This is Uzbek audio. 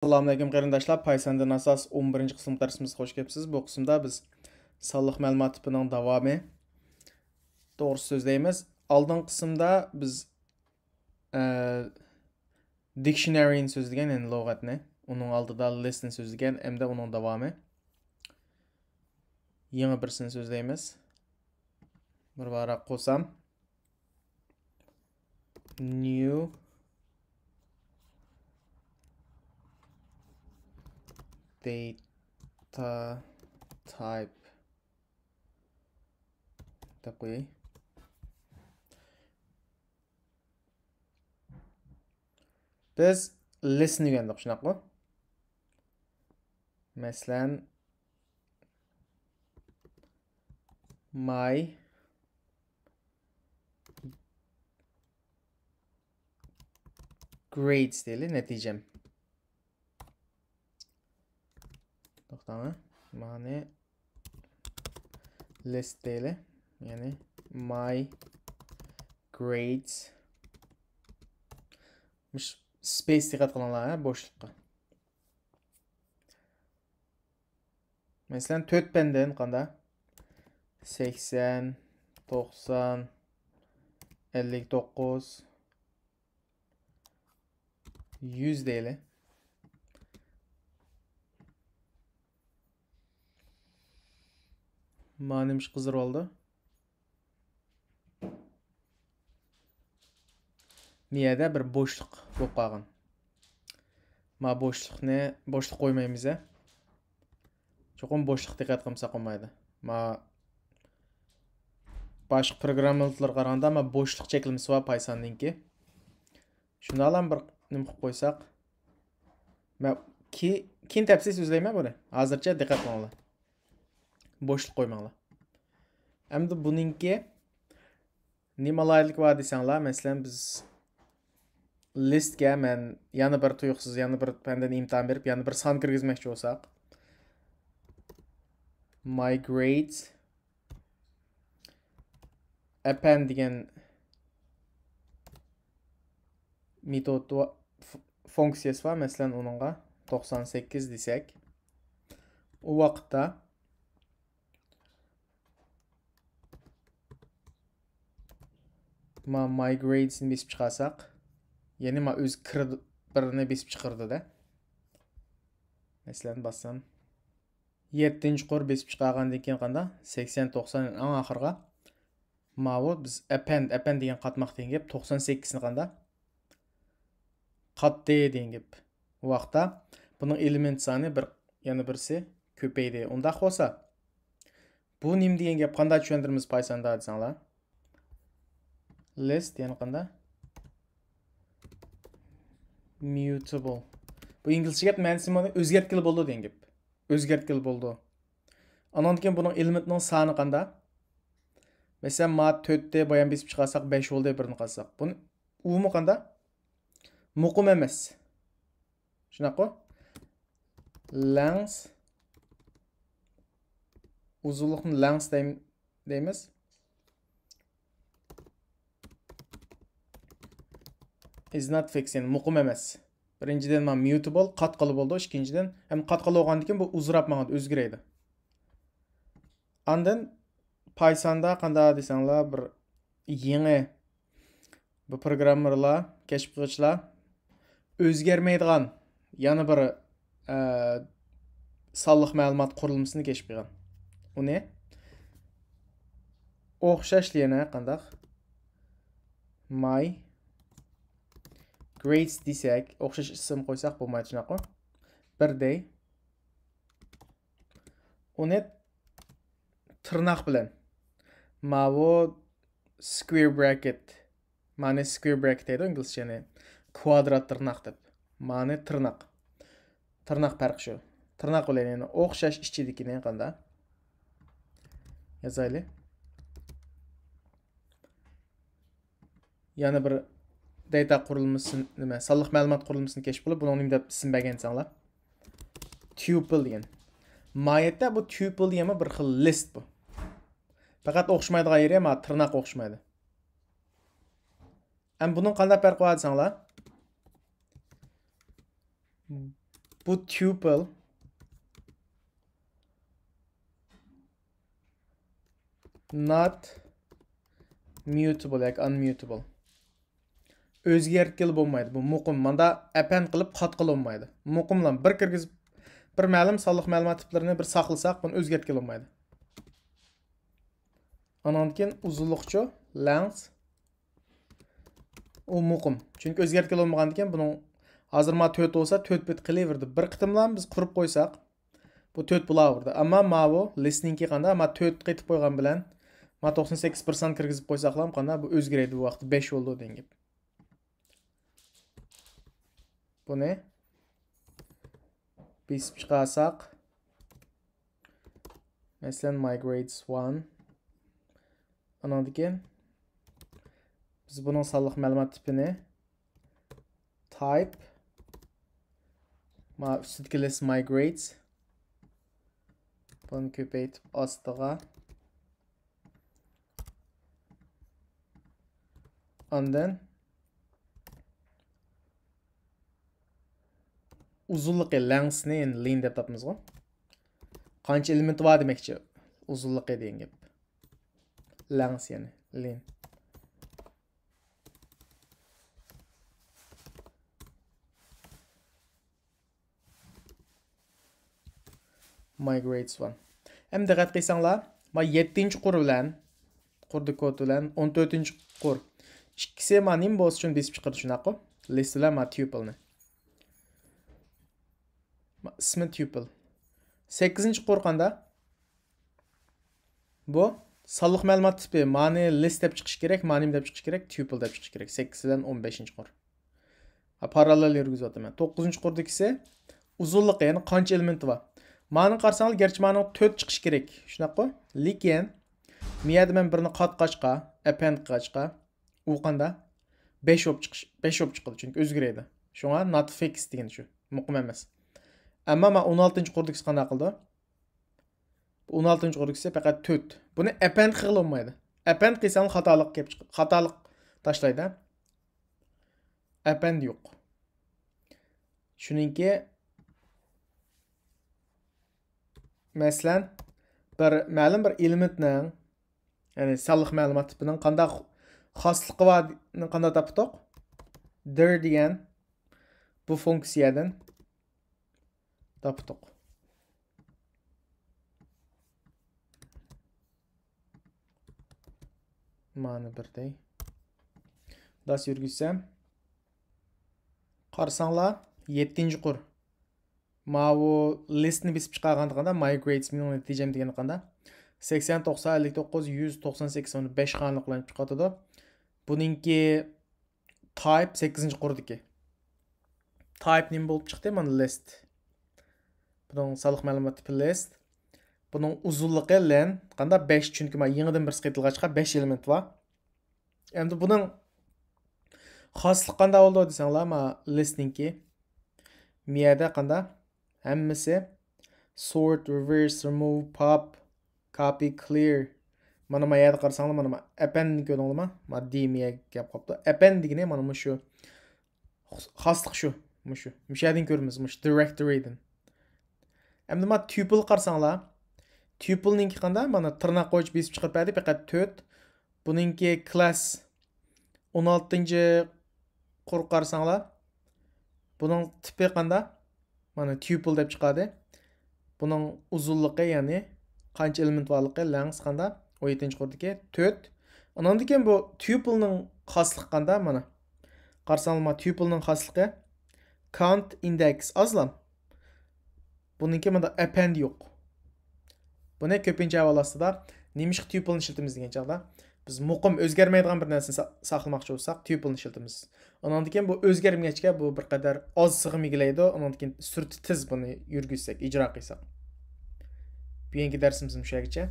Assalamualaikum qarindoshlar. Pythondan asos 11-qism darsimizga xush kelibsiz. Bu qismda biz sonliq ma'lumot tipining davomi to'g'ri so'zlaymiz. Oldin qismda biz dictionary ni so'zlagan, ya'ni lug'atni, uning oldida list ni so'zlagan, hamda uning davomi. Yangi birsini so'zlaymiz. Bir varaq qo'sam. New data type deb qo'yay. Biz list ni o'rgandik, shunaqa. Masalan, my grades deyli, natijam. To'xtama. Mani list deyli, ya'ni my grades. Space diqqat qilinglar, bo'shliqqa. Masalan, 4 benden qanda 80, 90, 59, 100 deyli. Manimiş qizir oldu. Niyada bir bo'shliq bo'lib qolgan. Ma bo'shliq qo'ymaymiz. Cho'qim bo'shliq diqqat qilmasa qolmaydi. Ma boshqa programmalarga qaraganda ma bo'shliq chekilmasi va Python'ninki. Shuni ham bir nima qilib qo'ysak. Ma keyin tafsil so'zlayman buni. Hozircha diqqat qilinglar. Bo'shliq qo'ymanglar. Endi buninki nimalarlik var desanglar, masalan biz listga men yana bir tuyuqsiz, yana bir pandan imtihon berib, yana bir son kirgizmoqchi bo'lsak, my grades append degan metod funksiyasi var. Masalan, onunğa 98 desek, o vaqtda my grades ni besib chiqarsak, ya'ni ma o'z birini besib chiqardi da. Masalan, bassam 7-qor besib chiqargandan keyin qanda 80-90 eng oxirga ma'lum biz append degan qatmoq degan gap 98 ni qanda qatdi degan gap. Bu vaqtda buning element soni yana birsi ko'paydi. Unda bo'lsa, bu nim degan gap qanday tushuntiramiz Pythonda desanglar? List yani qanda mutable. Bu inglizcha gap ma'nosi o'zgartkili bo'ldi degan gap. O'zgartkili bo'ldi. Andan keyin buning elementning soni qanda? Masalan, ma 4 de boyan besib chiqarsak 5 bo'ldi, birini qilsak. Buni umi qanda? Muqim emas. Shunaqa? Length uzunlikni length deymiz. Is not fixed, yani muqim emas. Birinchidan men mutable qatqili bo'ldi, ikkinchidan ham qatqili bo'lgandan keyin bu uzrab ma'noda o'zgaradi. Andan Pythonda qanday desanglar, bir yangi bu programmerlar, keşif qiluvchilar o'zgarmaydigan yana bir sonliq ma'lumot qurilmasini keşif qilgan. U ne? O'xshashligini qandaq? My grades desek, o'xshash ism qo'ysak bo'lmaydi, shunaqa. Birday uni tirnoq bilan mavu square bracket, ma'ni square bracket deydi inglizchani, kvadrat tirnoq deb. Ma'ni tirnoq. Tirnoq farqi shu. Tirnoq bilan yani o'xshash ichidikini qanday yozaylik. Yana bir data qurilmasini, nima, sonliq ma'lumot qurilmasini keşif qilib, buni nima deb ism bergan desanglar? Tuple degan. Mayatda bu tuple degani bir xil list bu. Faqat o'xshamaydigan yeri ham tirnoq o'xshamaydi. Hem bunun qanday farqi var desanglar? Bu tuple not mutable yoki unmutable. Özgertkili bo'lmaydi. Bu muqim. Manda append qilib qat qilinmaydi. Muqim bilan bir kirgizib bir ma'lum sonliq ma'lumot tiplarini bir saqlasak, buni o'zgartkili bo'lmaydi. Ondan keyin uzunlikchi length u muqim. Chunki o'zgartkili bo'lmagandan keyin buning hozir ma 4 bo'lsa 4 bit qilaverdi. Bir qitimdan biz qurib qo'ysak, bu 4 bo'laverdi. Ammo ma bu listeningki qanda ma 4 qaytib qo'ygan bilan ma 98% kirgizib qo'ysak ham qanda bu o'zgaradi bu vaqt 5 bo'ldi degan gap. Buni besib chiqarsak, masalan migrades 1 ondan keyin biz bunun sonliq ma'lumot tipini type ma ustidagi list migrades buni ko'paytib ostiga ondan uzunluğu length'ni len deb topamiz go. Qancha element bor demakchi uzunluğu degan gap. Length yani len. Migrades 1. Hem diqqat qilsanglar, ma 7-qur bilan qurdi kod bilan 14-qur. İkisi ma nim bo'lsa uchun besib chiqardi shunaqa. List bilan ma tuple. İsmi tuple. 8-qur qanda bu sonliq ma'lumot tipi ma'ni list deb chiqish kerak, ma'nim deb chiqish kerak, tuple deb chiqish kerak. 8 bilan 15-qur. Parallel yurgizyapman. 9-qurdagisi uzunluğu yani qancha element bor. Ma'ni qarsangiz, gerçi ma'ni 4 chiqish kerak. Shunaqa. Lekin miyada men birini qatqachqa, append qilishqa, u qanda 5 olib chiqadi, chunki o'zgaradi. Shunga not fixed degan shu. Muqim emas. Ammo men 16-qurdagisi qanday qildi? 16-qurdagisi faqat 4. Buni append qilolmaydi. Append qilsangiz xatolik tashlaydi. Append yo'q. Shuningki masalan bir ma'lum bir elementning ya'ni sonliq ma'lumot tipining qanday xosligi borni qanday topdik? Dir degan bu funksiyadan topdik. Mana birday. Das yurgizsam qarsanglar 7-qur. Ma bu listni besib chiqarganda migrades mening natijam degan qanda 80 90 59 100 98 uni 5 xonalik bilan chiqadi. Buningki type 8-qurdiki. Type nim bo'lib chiqdi? Mana list. Buning sonliq ma'lumot tipi list. Buning uzunluğu len qanda 5 chunki men yangidan bir qaytilgachqa 5 element bor. Endi buning xoslik qanday bo'ldi desanglar, ma listningki miyada qanda hammasi sort, reverse, remove, pop, copy, clear. Mana ma yerda qarasanglar, mana append ko'ringlarmi? Ma demiya gap qopdi. Append degani mana shu xoslik shu. Mushadan ko'ramiz, directorydan. Endi ma tuple qarasanglar, tupleninki qanday? Mana tirnoq qo'yib besib chiqarib berdi, faqat 4. Buningki class 16-qur qarasanglar, buning tipi qanday? Mana tuple deb chiqadi. Buning uzunluğu ya'ni qancha element borligi length qanday? 17-qurdagi 4. Ondan keyin bu tuplening xosligi qanday? Mana qarasanglar, tuplening xosligi count index azlam. Buningki mana append yo'q. Buni ko'pincha avvalosida nimish tuple'ni ishlatamiz degan chaqda biz muqim o'zgarmaydigan bir narsani saqlamoqchi bo'lsak, tuple'ni ishlatamiz. Ondan keyin bu o'zgarmagachga bu bir qadar oz sig'imiglaydi. Ondan keyin surti tiz buni yurgizsak, ijro qilsak. Bu yangi darsimiz mushagicha.